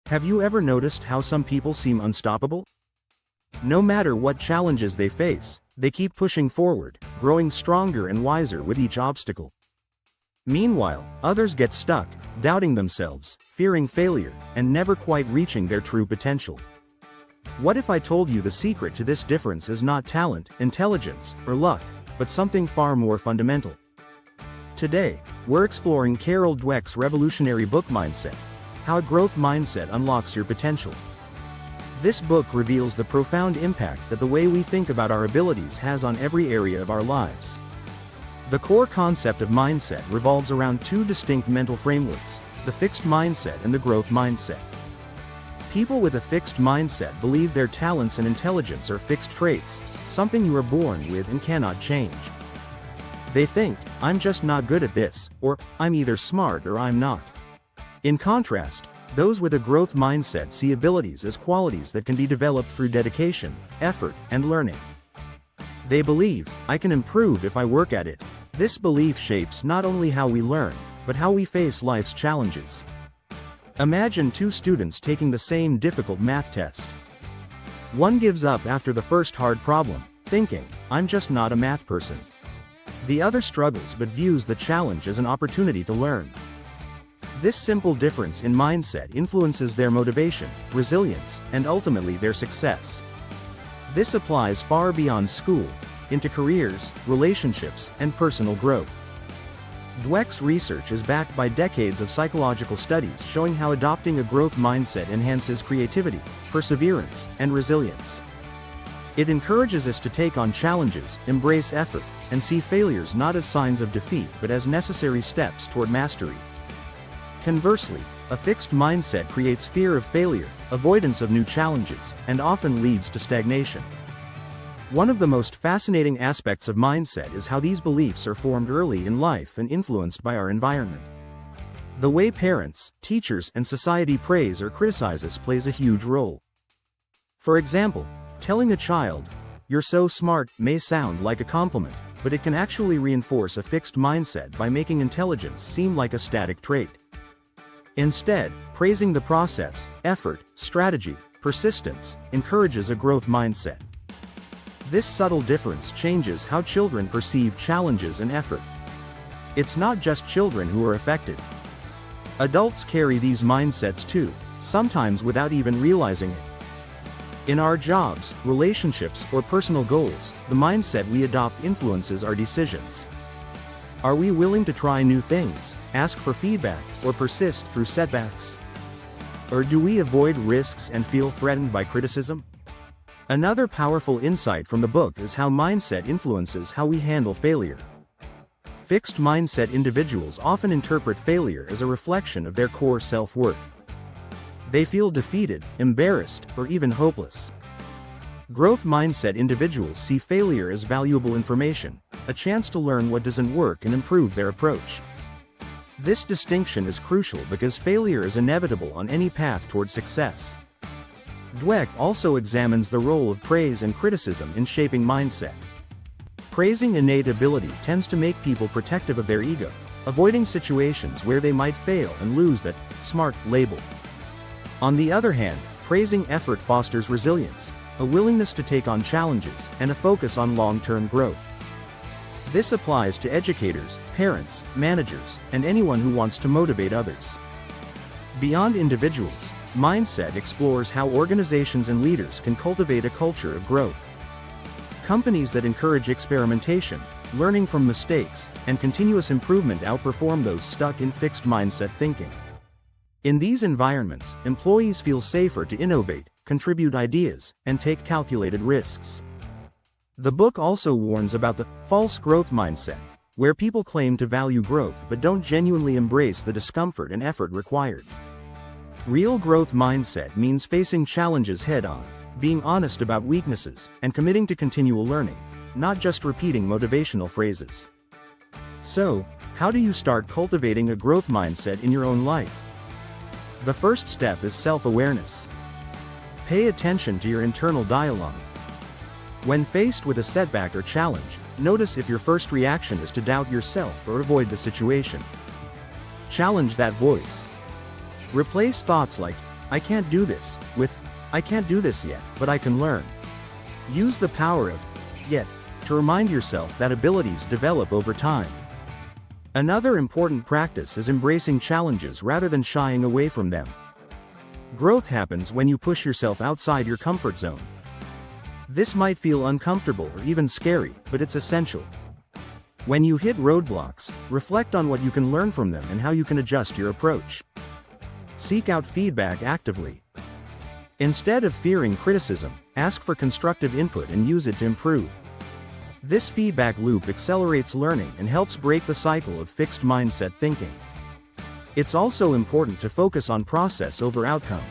Have you ever noticed how some people seem unstoppable? No matter what challenges they face, they keep pushing forward, growing stronger and wiser with each obstacle. Meanwhile, others get stuck, doubting themselves, fearing failure, and never quite reaching their true potential. What if I told you the secret to this difference is not talent, intelligence, or luck, but something far more fundamental? Today, we're exploring Carol Dweck's revolutionary book Mindset: How a Growth Mindset Unlocks Your Potential. This book reveals the profound impact that the way we think about our abilities has on every area of our lives. The core concept of mindset revolves around two distinct mental frameworks: the fixed mindset and the growth mindset. People with a fixed mindset believe their talents and intelligence are fixed traits, something you are born with and cannot change. They think, "I'm just not good at this," or "I'm either smart or I'm not." In contrast, those with a growth mindset see abilities as qualities that can be developed through dedication, effort, and learning. They believe, "I can improve if I work at it." This belief shapes not only how we learn, but how we face life's challenges. Imagine two students taking the same difficult math test. One gives up after the first hard problem, thinking, "I'm just not a math person." The other struggles but views the challenge as an opportunity to learn. This simple difference in mindset influences their motivation, resilience, and ultimately their success. This applies far beyond school, into careers, relationships, and personal growth. Dweck's research is backed by decades of psychological studies showing how adopting a growth mindset enhances creativity, perseverance, and resilience. It encourages us to take on challenges, embrace effort, and see failures not as signs of defeat but as necessary steps toward mastery. Conversely, a fixed mindset creates fear of failure, avoidance of new challenges, and often leads to stagnation. One of the most fascinating aspects of mindset is how these beliefs are formed early in life and influenced by our environment. The way parents, teachers, and society praise or criticize us plays a huge role. For example, telling a child, "You're so smart," may sound like a compliment, but it can actually reinforce a fixed mindset by making intelligence seem like a static trait. Instead, praising the process, effort, strategy, persistence, encourages a growth mindset. This subtle difference changes how children perceive challenges and effort. It's not just children who are affected. Adults carry these mindsets too, sometimes without even realizing it. In our jobs, relationships, or personal goals, the mindset we adopt influences our decisions. Are we willing to try new things, ask for feedback, or persist through setbacks? Or do we avoid risks and feel threatened by criticism? Another powerful insight from the book is how mindset influences how we handle failure. Fixed mindset individuals often interpret failure as a reflection of their core self-worth. They feel defeated, embarrassed, or even hopeless. Growth mindset individuals see failure as valuable information, a chance to learn what doesn't work and improve their approach. This distinction is crucial because failure is inevitable on any path toward success. Dweck also examines the role of praise and criticism in shaping mindset. Praising innate ability tends to make people protective of their ego, avoiding situations where they might fail and lose that "smart" label. On the other hand, praising effort fosters resilience, a willingness to take on challenges, and a focus on long-term growth. This applies to educators, parents, managers, and anyone who wants to motivate others. Beyond individuals, mindset explores how organizations and leaders can cultivate a culture of growth. Companies that encourage experimentation, learning from mistakes, and continuous improvement outperform those stuck in fixed mindset thinking. In these environments, employees feel safer to innovate, contribute ideas, and take calculated risks. The book also warns about the false growth mindset, where people claim to value growth but don't genuinely embrace the discomfort and effort required. Real growth mindset means facing challenges head-on, being honest about weaknesses, and committing to continual learning, not just repeating motivational phrases. So, how do you start cultivating a growth mindset in your own life? The first step is self-awareness. Pay attention to your internal dialogue. When faced with a setback or challenge, notice if your first reaction is to doubt yourself or avoid the situation. Challenge that voice. Replace thoughts like, "I can't do this," with "I can't do this yet, but I can learn." Use the power of "yet" to remind yourself that abilities develop over time. Another important practice is embracing challenges rather than shying away from them. Growth happens when you push yourself outside your comfort zone. This might feel uncomfortable or even scary, but it's essential. When you hit roadblocks, reflect on what you can learn from them and how you can adjust your approach. Seek out feedback actively. Instead of fearing criticism, ask for constructive input and use it to improve. This feedback loop accelerates learning and helps break the cycle of fixed mindset thinking. It's also important to focus on process over outcome.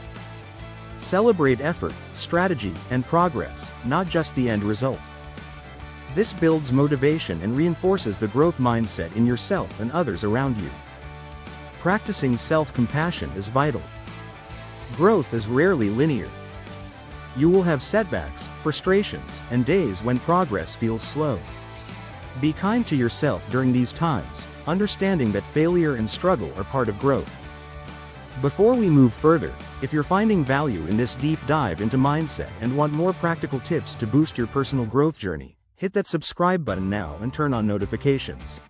Celebrate effort, strategy, and progress, not just the end result. This builds motivation and reinforces the growth mindset in yourself and others around you. Practicing self-compassion is vital. Growth is rarely linear. You will have setbacks, frustrations, and days when progress feels slow. Be kind to yourself during these times, understanding that failure and struggle are part of growth. Before we move further, if you're finding value in this deep dive into mindset and want more practical tips to boost your personal growth journey, hit that subscribe button now and turn on notifications.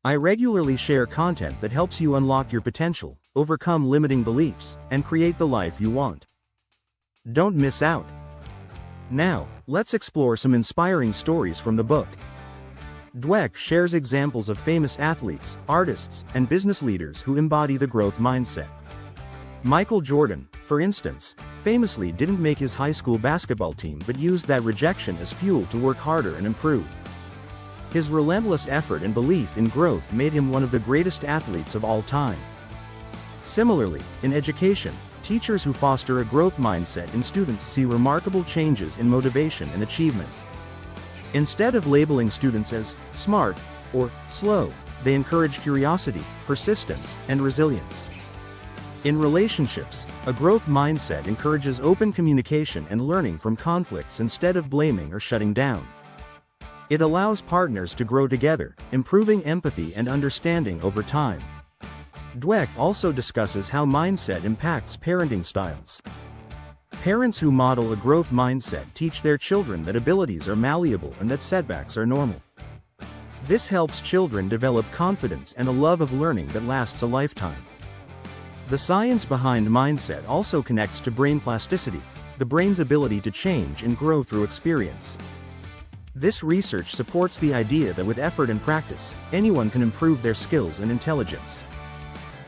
I regularly share content that helps you unlock your potential, overcome limiting beliefs, and create the life you want. Don't miss out. Now, let's explore some inspiring stories from the book. Dweck shares examples of famous athletes, artists, and business leaders who embody the growth mindset. Michael Jordan, for instance, famously didn't make his high school basketball team but used that rejection as fuel to work harder and improve. His relentless effort and belief in growth made him one of the greatest athletes of all time. Similarly, in education, teachers who foster a growth mindset in students see remarkable changes in motivation and achievement. Instead of labeling students as smart or slow, they encourage curiosity, persistence, and resilience. In relationships, a growth mindset encourages open communication and learning from conflicts instead of blaming or shutting down. It allows partners to grow together, improving empathy and understanding over time. Dweck also discusses how mindset impacts parenting styles. Parents who model a growth mindset teach their children that abilities are malleable and that setbacks are normal. This helps children develop confidence and a love of learning that lasts a lifetime. The science behind mindset also connects to brain plasticity, the brain's ability to change and grow through experience. This research supports the idea that with effort and practice, anyone can improve their skills and intelligence.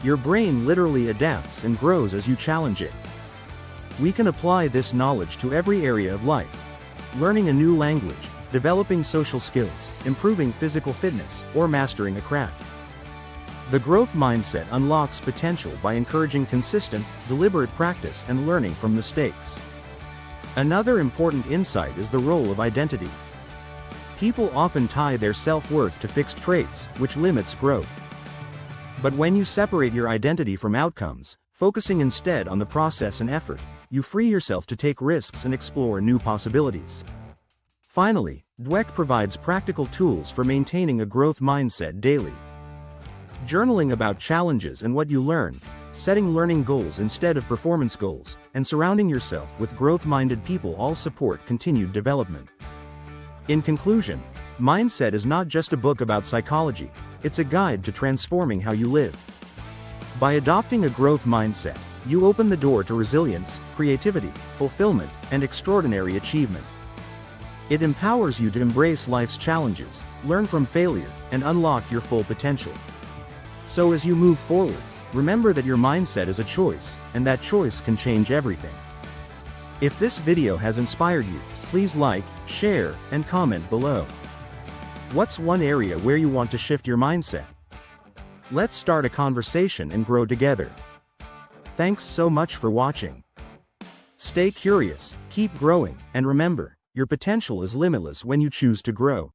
Your brain literally adapts and grows as you challenge it. We can apply this knowledge to every area of life. Learning a new language, developing social skills, improving physical fitness, or mastering a craft. The growth mindset unlocks potential by encouraging consistent, deliberate practice and learning from mistakes. Another important insight is the role of identity. People often tie their self-worth to fixed traits, which limits growth. But when you separate your identity from outcomes, focusing instead on the process and effort, you free yourself to take risks and explore new possibilities. Finally, Dweck provides practical tools for maintaining a growth mindset daily. Journaling about challenges and what you learn, setting learning goals instead of performance goals, and surrounding yourself with growth-minded people all support continued development. In conclusion, Mindset is not just a book about psychology, it's a guide to transforming how you live. By adopting a growth mindset, you open the door to resilience, creativity, fulfillment, and extraordinary achievement. It empowers you to embrace life's challenges, learn from failure, and unlock your full potential. So as you move forward, remember that your mindset is a choice, and that choice can change everything. If this video has inspired you, please like, share, and comment below. What's one area where you want to shift your mindset? Let's start a conversation and grow together. Thanks so much for watching. Stay curious, keep growing, and remember, your potential is limitless when you choose to grow.